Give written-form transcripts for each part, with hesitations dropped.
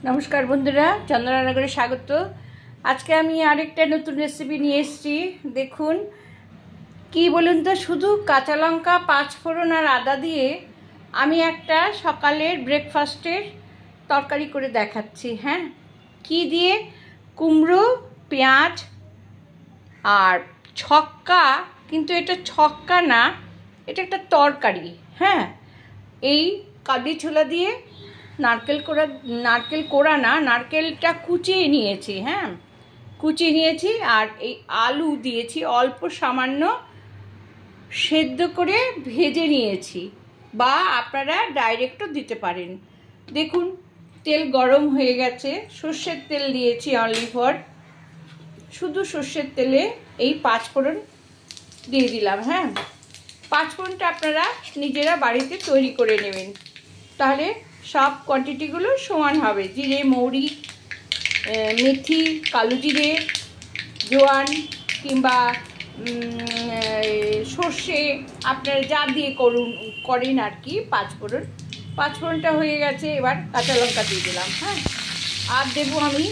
नमस्कार बंधुरा चंद्रनगरे स्वागत। आज के आमी आरेकटा नतून रेसिपि निये एसेछि। देखुन कि बोलुन तो शुधु काँचा लंका पाँचफोड़न और आदा दिए आमी एकटा सकालेर ब्रेकफास्टेर तरकारी करे देखाच्छि। हाँ कि दिए कुमड़ो पेঁয়াজ और छक्का, किन्तु एटा छक्का ना, एटा एकटा तरकारी। हाँ এই কাবলি ছোলা দিয়ে नारकेल कोड़ा ना, नारकेलटा कुचिए निয়েছি। हाँ कुचिए निয়েছি আর এই आलू দিয়েছি অল্প সামান্য সেদ্ধ করে ভেজে নিয়েছি, বা আপনারা ডাইরেক্টও দিতে পারেন। দেখুন তেল গরম হয়ে গেছে, সরষের তেল দিয়েছি অনলি ফর, শুধু সরষের তেলে এই পাঁচফোড়ন দিয়ে দিলাম। হ্যাঁ পাঁচফোড়নটা আপনারা নিজেরা বাড়িতে তৈরি করে নেবেন, তাহলে সব কোয়ান্টিটিগুলো সমান হবে। জিরে মৌরি মেথি কালো জিরে জোয়ান কিংবা সর্ষে আপনারা যা দিয়ে করেন আর কি। পাঁচফোড়নটা হয়ে গেছে, এবার কাঁচা লঙ্কা দিয়ে দিলাম। হ্যাঁ আর দেবো আমি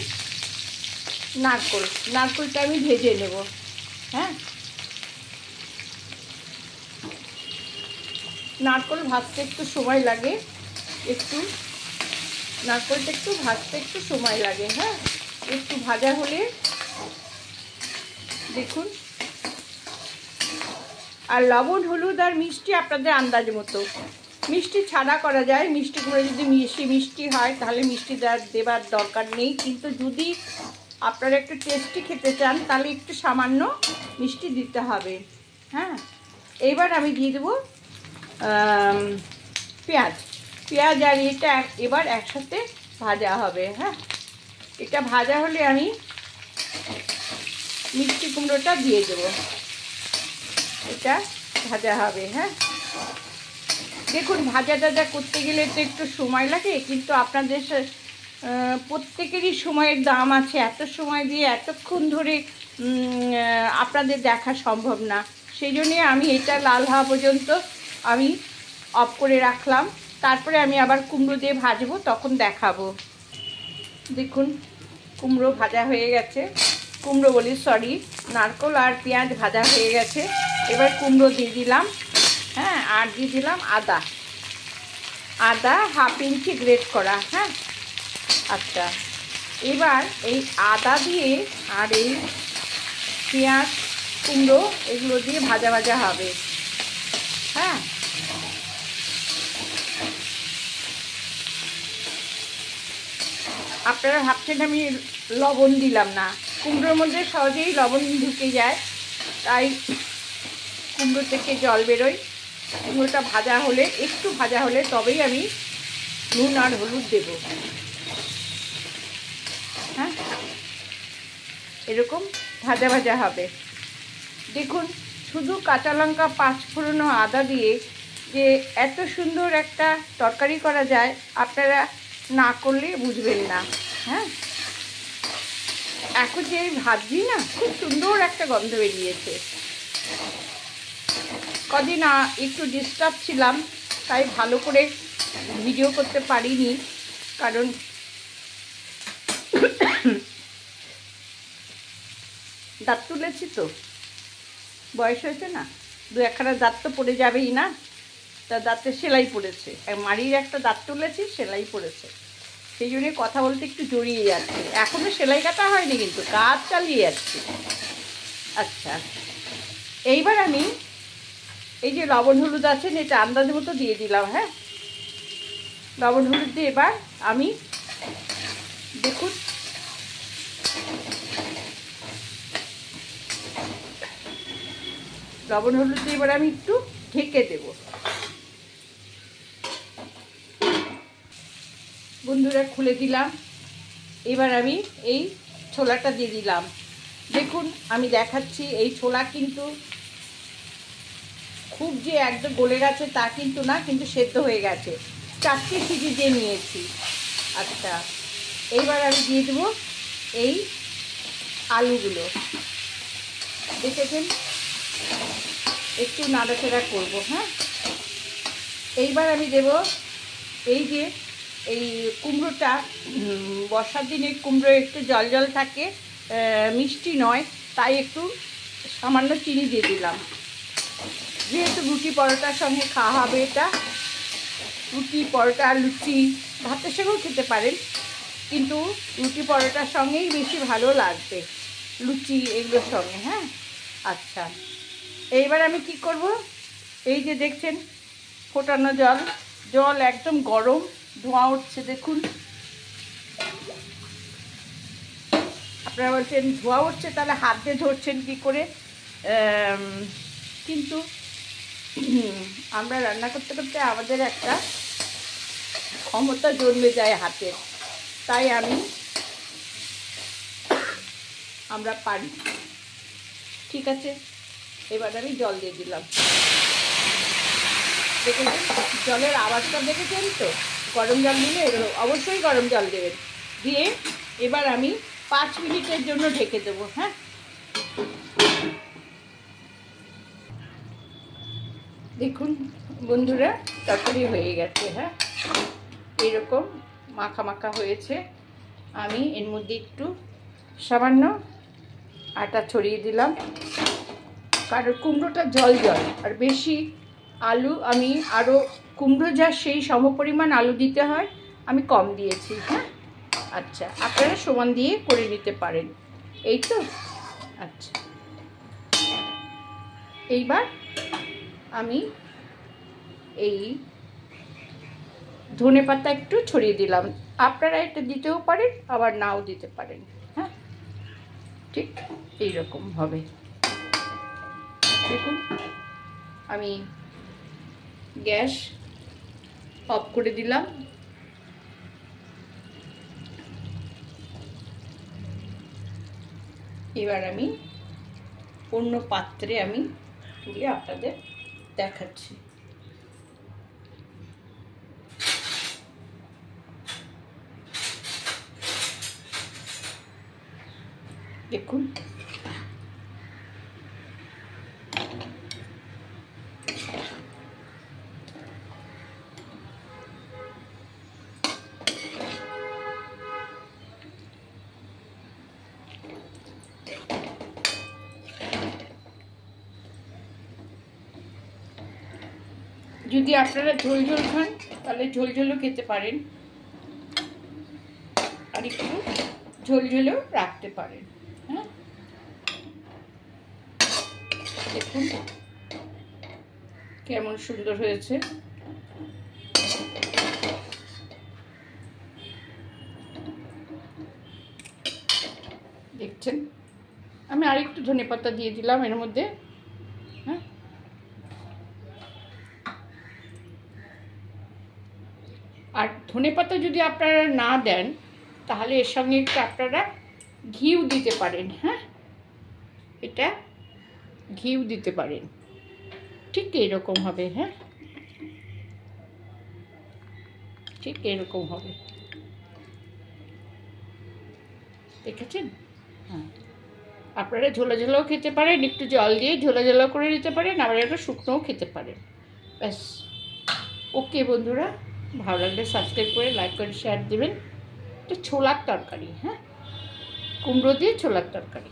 নারকেলটা আমি ভেজে নেব। হ্যাঁ নারকেল ভাজতে একটু সময় লাগে, নারকেলটা একটু ভাজতে একটু সময় লাগে। হ্যাঁ একটু ভাজা হলে দেখুন, আর লবণ হলুদ আর মিষ্টি আপনাদের আন্দাজ মতো, মিষ্টি ছাড়া করা যায়। মিষ্টিগুলো যদি মিষ্টি হয় তাহলে মিষ্টি দেবার দরকার নেই, কিন্তু যদি আপনারা একটু টেস্টি খেতে চান তাহলে একটু সামান্য মিষ্টি দিতে হবে। হ্যাঁ এইবার আমি দিয়ে দেবো পেঁয়াজ আর এটা এবার একসাথে ভাজা হবে। হ্যাঁ এটা ভাজা হলে আমি মিষ্টি কুমড়োটা দিয়ে দেব, এটা ভাজা হবে। হ্যাঁ দেখুন ভাজা করতে গেলে তো একটু সময় লাগে, কিন্তু আপনাদের প্রত্যেকেরই সময়ের দাম আছে, এত সময় দিয়ে এতক্ষণ ধরে আপনাদের দেখা সম্ভব না। সেই জন্যে আমি এটা লাল হওয়া পর্যন্ত আমি অফ করে রাখলাম, তারপরে আমি আবার কুমড়ো দিয়ে ভাজবো, তখন দেখাবো। দেখুন কুমড়ো ভাজা হয়ে গেছে, নারকেল আর পেঁয়াজ ভাজা হয়ে গেছে। এবার কুমড়ো দিয়ে দিলাম। হ্যাঁ আর দিয়ে দিলাম আদা হাফ ইঞ্চি গ্রেট করা। হ্যাঁ আচ্ছা এবার এই আদা দিয়ে আর এই পেঁয়াজ কুমড়ো এগুলো দিয়ে ভাজা হবে। হ্যাঁ আপনারা ভাবছেন আমি লবণ দিলাম না, কুমড়োর মধ্যে সহজেই লবণ ঢুকে যায়, তাই কুমড়ো থেকে জল বেরোয়। কুমড়োটা একটু ভাজা হলে তবেই আমি নুন আর হলুদ দেব। হ্যাঁ এরকম ভাজা হবে। দেখুন শুধু কাঁচা লঙ্কা পাঁচফোড়ন ও আদা দিয়ে যে এত সুন্দর একটা তরকারি করা যায়, আপনারা না করলে বুঝবেন না। হ্যাঁ এখন যে ভাবছি না, খুব সুন্দর একটা গন্ধ বেরিয়েছে। কদিন একটু ডিস্টার্ব ছিলাম, তাই ভালো করে ভিডিও করতে পারিনি, কারণ দাঁত তুলেছি তো, বয়স হয়েছে না, দু একখানা দাঁত তো পড়ে যাবেই না, তা দাঁতে সেলাই পড়েছে, মাড়ির একটা দাঁত তুলেছি, সেলাই পড়েছে, সেই জন্যে কথা বলতে একটু জড়িয়ে যাচ্ছে। এখনও সেলাই কাটা হয়নি, কিন্তু কাজ চালিয়ে যাচ্ছি। আচ্ছা এইবার আমি এই যে লবণ হলুদ আছে এটা আন্দাজ মতো দিয়ে দিলাম। হ্যাঁ লবণ হলুদ দিয়ে এবার আমি দেখুন লবণ হলুদ দিয়ে এবার আমি একটু ঢেকে দেব। বন্ধুরা খুলে দিলাম, এবার আমি এই ছোলাটা দিয়ে দিলাম। দেখুন আমি দেখাচ্ছি, এই ছোলা কিন্তু খুব যে একদম গলে গেছে তা কিন্তু না, কিন্তু সেদ্ধ হয়ে গেছে, 4টে সিটি দিয়ে নিয়েছি। আচ্ছা এইবার আমি দিয়ে দেবো এই আলুগুলো, দেখেছেন একটু নাড়াচাড়া করবো। হ্যাঁ এইবার আমি দেব এই যে এই কুমড়োটা বর্ষার দিনে কুমড়ো একটু জল জল থাকে, মিষ্টি নয়, তাই একটু সামান্য চিনি দিয়ে দিলাম। যেহেতু রুটি পরোটার সঙ্গে খাওয়া হবে, এটা রুটি পরোটা লুচি ভাতের সঙ্গেও খেতে পারেন, কিন্তু রুটি পরোটার সঙ্গেই বেশি ভালো লাগবে, লুচি এগুলোর সঙ্গে। হ্যাঁ, আচ্ছা, এইবার আমি কি করব, এই যে দেখছেন ফোটানো জল, জল একদম গরম, ধোঁয়া উঠছে দেখুন। আপনারা বলছেন ধোঁয়া উঠছে, তাহলে হাত দিয়ে ধরছেন কী করে? কিন্তু আমরা রান্না করতে করতে আমাদের একটা ক্ষমতা জন্মে যায় হাতে, তাই আমরা পারি। ঠিক আছে, এবার আমি জল দিয়ে দিলাম। দেখেছেন জলের আওয়াজটা, দেখেছেন তো? গরম জল দিলে অবশ্যই গরম জল দেবেন। দিয়ে এবার আমি 5 মিনিটের জন্য ঢেকে দেবো। হ্যাঁ, দেখুন বন্ধুরা, তরকারি হয়ে গেছে। হ্যাঁ, এরকম মাখা মাখা হয়েছে। আমি এর মধ্যে একটু সামান্য আটা ছড়িয়ে দিলাম, কারণ কুমড়োটা জল জল, আর বেশি আলু আমি আরও কুমড়ো যা সেই সমপরিমাণ আলু দিতে হয়, আমি কম দিয়েছি। হ্যাঁ, আচ্ছা, আপনারা সমান দিয়ে করে নিতে পারেন। এই তো, আচ্ছা, এইবার আমি এই ধনেপাতা একটু ছড়িয়ে দিলাম। আপনারা এটা দিতেও পারেন, আবার নাও দিতে পারেন। হ্যাঁ, ঠিক এইরকম হবে। দেখুন আমি গ্যাস অফ করে দিলাম। এবার আমি অন্য পাত্রে আমি দিয়ে আপনাদের দেখাচ্ছি। দেখুন যদি আপনারা ঝোল ঝোল খান, তাহলে ঝোল ঝোলও খেতে পারেন, আর একটু ঝোল ঝোলও রাখতে পারেন। হ্যাঁ, দেখুন কেমন সুন্দর হয়েছে। দেখছেন, আমি আরেকটু ধনেপাতা দিয়ে দিলাম এর মধ্যে। হ্যাঁ, আর ধনেপাতা যদি আপনারা না দেন, তাহলে এর সঙ্গে একটু আপনারা ঘিও দিতে পারেন। হ্যাঁ, এটা ঘিও দিতে পারেন, ঠিক এরকম হবে। হ্যাঁ, ঠিক এরকম হবে, দেখেছেন? হ্যাঁ, আপনারা ঝোলা ঝোলাও খেতে পারেন, একটু জল দিয়ে ঝোলা ঝোলা করে নিতে পারেন, আবার একটু শুকনোও খেতে পারেন। ব্যাস, ওকে বন্ধুরা, ভালো লাগলে সাবস্ক্রাইব করে লাইক করে শেয়ার দেবেন। এটা ছোলার তরকারি। হ্যাঁ, কুমড়ো দিয়ে ছোলার তরকারি।